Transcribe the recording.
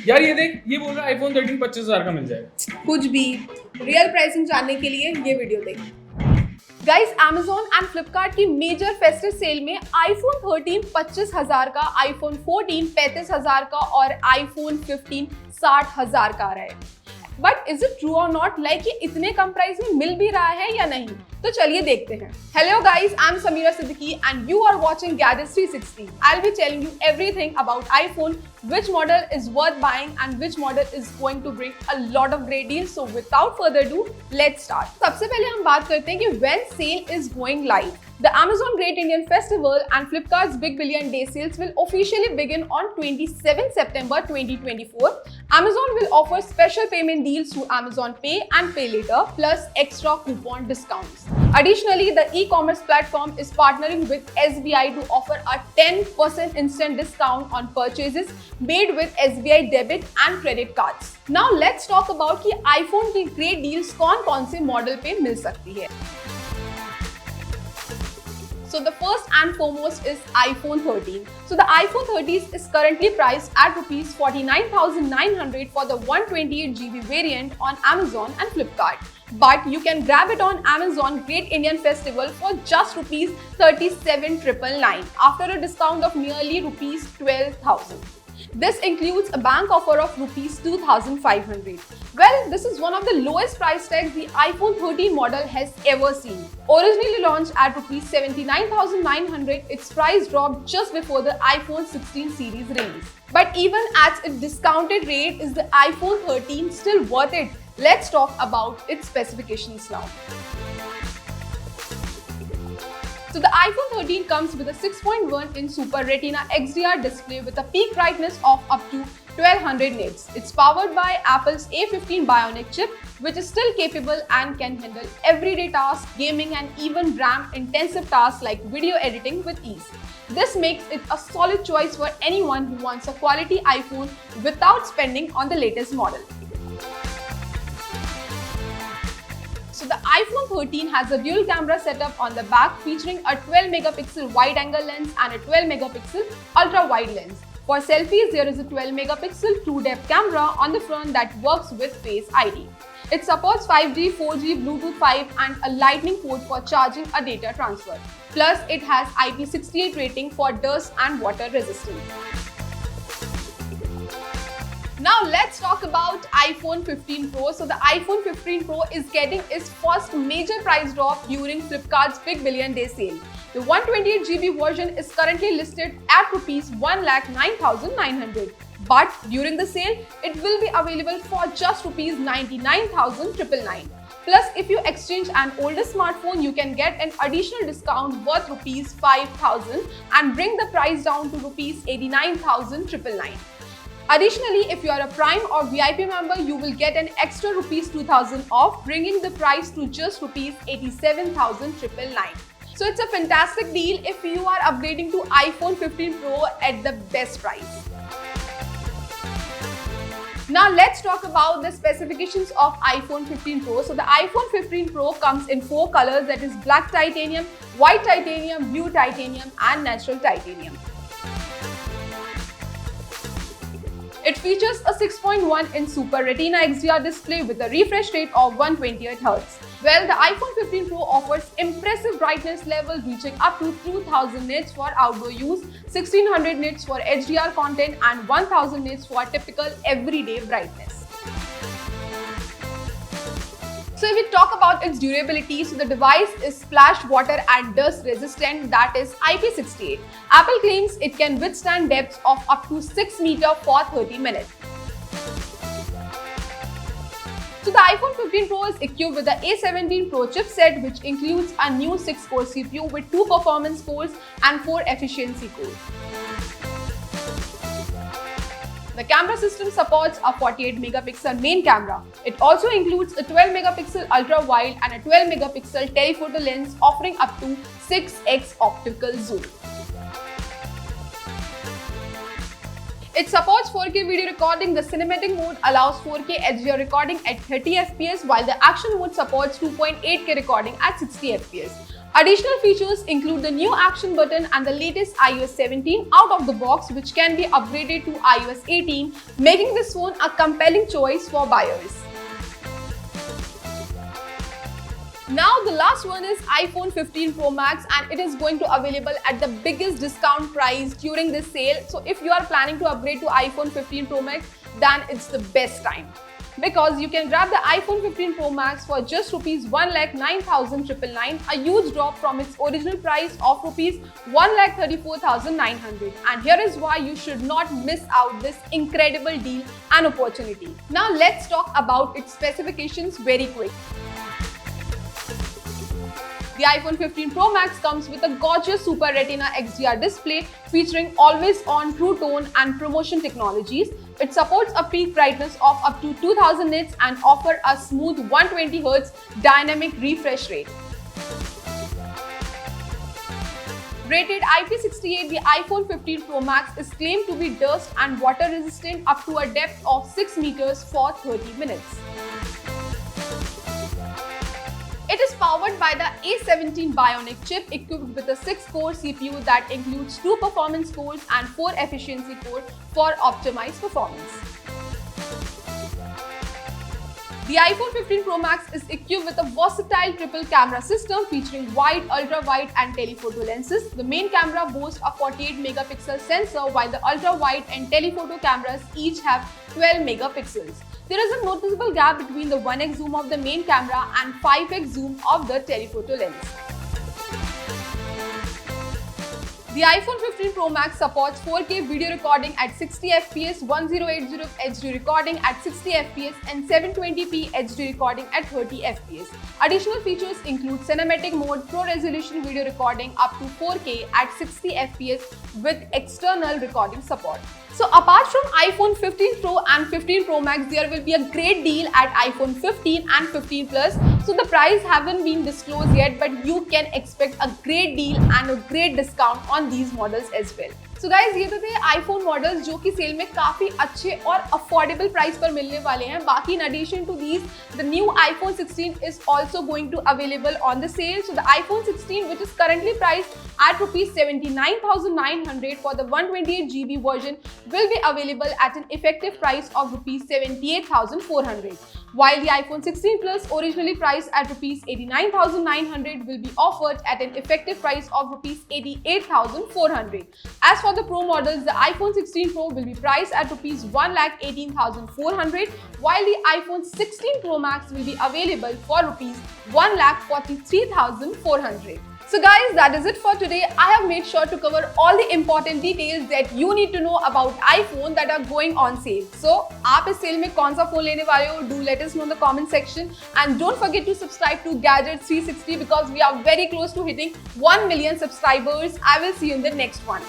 यार ये देख, ये बोल रहा है iPhone 13 25,000 का मिल जाएगा। कुछ भी। रियल प्राइसिंग जानने के लिए ये वीडियो देख। गाइस, Amazon एंड Flipkart की मेजर फेस्टिव सेल में iPhone 13 25,000 का, iPhone 14 35,000 का और iPhone 15 60,000 का आ रहा है। बट इज इट ट्रू और नॉट, लाइक ये इतने कम प्राइस में मिल भी रहा है या नहीं? तो चलिए देखते हैं। Hello guys, I am Samira Siddiqui and you are watching gadgets 360। I will be telling you everything about iPhone, which model is worth buying and which model is going to bring a lot of great deals. So without further ado, let's start. सबसे पहले हम बात करते हैं कि when sale is going live. The Amazon Great Indian Festival and Flipkart's Big Billion Day sales will officially begin on 27 September 2024. Amazon will offer special payment deals through Amazon Pay and Pay Later plus extra coupon discounts. Additionally, the e-commerce platform is partnering with SBI to offer a 10% instant discount on purchases made with SBI debit and credit cards. Now let's talk about कि iPhone की great deals कौन-कौन से model पे मिल सकती है। So the first and foremost is iPhone 13. So the iPhone 13 is currently priced at rupees 49,900 for the 128GB variant on Amazon and Flipkart. But you can grab it on Amazon Great Indian Festival for just rupees 37,999 after a discount of nearly rupees 12,000. This includes a bank offer of rupees 2,500. Well, this is one of the lowest price tags the iPhone 13 model has ever seen. Originally launched at rupees 79,900, its price dropped just before the iPhone 16 series release. But even at its discounted rate, is the iPhone 13 still worth it? Let's talk about its specifications now. So the iPhone 13 comes with a 6.1-inch Super Retina XDR display with a peak brightness of up to 1200 nits. It's powered by Apple's A15 Bionic chip, which is still capable and can handle everyday tasks, gaming and even RAM-intensive tasks like video editing with ease. This makes it a solid choice for anyone who wants a quality iPhone without spending on the latest model. So the iPhone 13 has a dual camera setup on the back featuring a 12-megapixel wide-angle lens and a 12-megapixel ultra-wide lens. For selfies, there is a 12-megapixel true-depth camera on the front that works with Face ID. It supports 5G, 4G, Bluetooth 5 and a lightning port for charging a data transfer. Plus, it has IP68 rating for dust and water resistance. Now let's talk about iPhone 15 Pro. So the iPhone 15 Pro is getting its first major price drop during Flipkart's Big Billion Day sale. The 128GB version is currently listed at rupees 1,09,900. But during the sale, it will be available for just rupees 99,999. Plus, if you exchange an older smartphone, you can get an additional discount worth rupees 5,000 and bring the price down to rupees 89,999. Additionally, if you are a Prime or VIP member, you will get an extra rupees 2,000 off, bringing the price to just rupees 87,999. So it's a fantastic deal if you are upgrading to iPhone 15 Pro at the best price. Now let's talk about the specifications of iPhone 15 Pro. So the iPhone 15 Pro comes in 4 colors, that is black titanium, white titanium, blue titanium and natural titanium. It features a 6.1-inch Super Retina XDR display with a refresh rate of 128Hz. Well, the iPhone 15 Pro offers impressive brightness levels reaching up to 2000 nits for outdoor use, 1600 nits for HDR content and 1000 nits for typical everyday brightness. So if we talk about its durability, so the device is splash water and dust resistant, that is IP68. Apple claims it can withstand depths of up to 6 meters for 30 minutes. So the iPhone 15 Pro is equipped with the A17 Pro chipset, which includes a new 6-core CPU with 2 performance cores and 4 efficiency cores. The camera system supports a 48-megapixel main camera. It also includes a 12-megapixel ultra-wide and a 12-megapixel telephoto lens offering up to 6x optical zoom. It supports 4K video recording. The cinematic mode allows 4K HDR recording at 30 fps, while the action mode supports 2.8K recording at 60 fps. Additional features include the new action button and the latest iOS 17 out of the box, which can be upgraded to iOS 18, making this phone a compelling choice for buyers. Now the last one is iPhone 15 Pro Max, and it is going to available at the biggest discount price during this sale. So if you are planning to upgrade to iPhone 15 Pro Max, then it's the best time, because you can grab the iPhone 15 Pro Max for just rupees 1,09,999, a huge drop from its original price of rupees 1,34,900. And here is why you should not miss out this incredible deal and opportunity. Now let's talk about its specifications very quick. The iPhone 15 Pro Max comes with a gorgeous Super Retina XDR display featuring always-on True Tone and ProMotion technologies. It supports a peak brightness of up to 2000 nits and offers a smooth 120Hz dynamic refresh rate. Rated IP68, the iPhone 15 Pro Max is claimed to be dust and water resistant up to a depth of 6 meters for 30 minutes. It is powered by the A17 Bionic chip equipped with a 6-core CPU that includes 2 performance cores and 4 efficiency cores for optimized performance. The iPhone 15 Pro Max is equipped with a versatile triple camera system featuring wide, ultra-wide and telephoto lenses. The main camera boasts a 48 megapixel sensor, while the ultra-wide and telephoto cameras each have 12 megapixels. There is a noticeable gap between the 1x zoom of the main camera and 5x zoom of the telephoto lens. The iPhone 15 Pro Max supports 4K video recording at 60 fps, 1080 HD recording at 60 fps and 720p HD recording at 30 fps. Additional features include cinematic mode, pro resolution video recording up to 4K at 60 fps with external recording support. So apart from iPhone 15 Pro and 15 Pro Max, there will be a great deal at iPhone 15 and 15 Plus. So the price haven't been disclosed yet, but you can expect a great deal and a great discount on these models as well. So guys, ये तो थे iPhone models जो कि cell में काफी अच्छे और affordable price पर मिलने वाले हैं. बाकी in addition to these, the new iPhone 16 is also going to available on the sale. So the iPhone 16, which is currently priced at rupees 79,900 for the 128GB version, will be available at an effective price of rupees 78,400. While the iPhone 16 Plus, originally priced at rupees 89,900, will be offered at an effective price of rupees 88,400. As for the Pro models, the iPhone 16 Pro will be priced at rupees 1,18,400, while the iPhone 16 Pro Max will be available for rupees 1,43,400. So guys, that is it for today. I have made sure to cover all the important details that you need to know about iPhone that are going on sale. So, आप इस cell में कौन सा phone लेने वाले हो? Do let us know in the comment section, and don't forget to subscribe to Gadget 360 because we are very close to hitting 1 million subscribers. I will see you in the next one.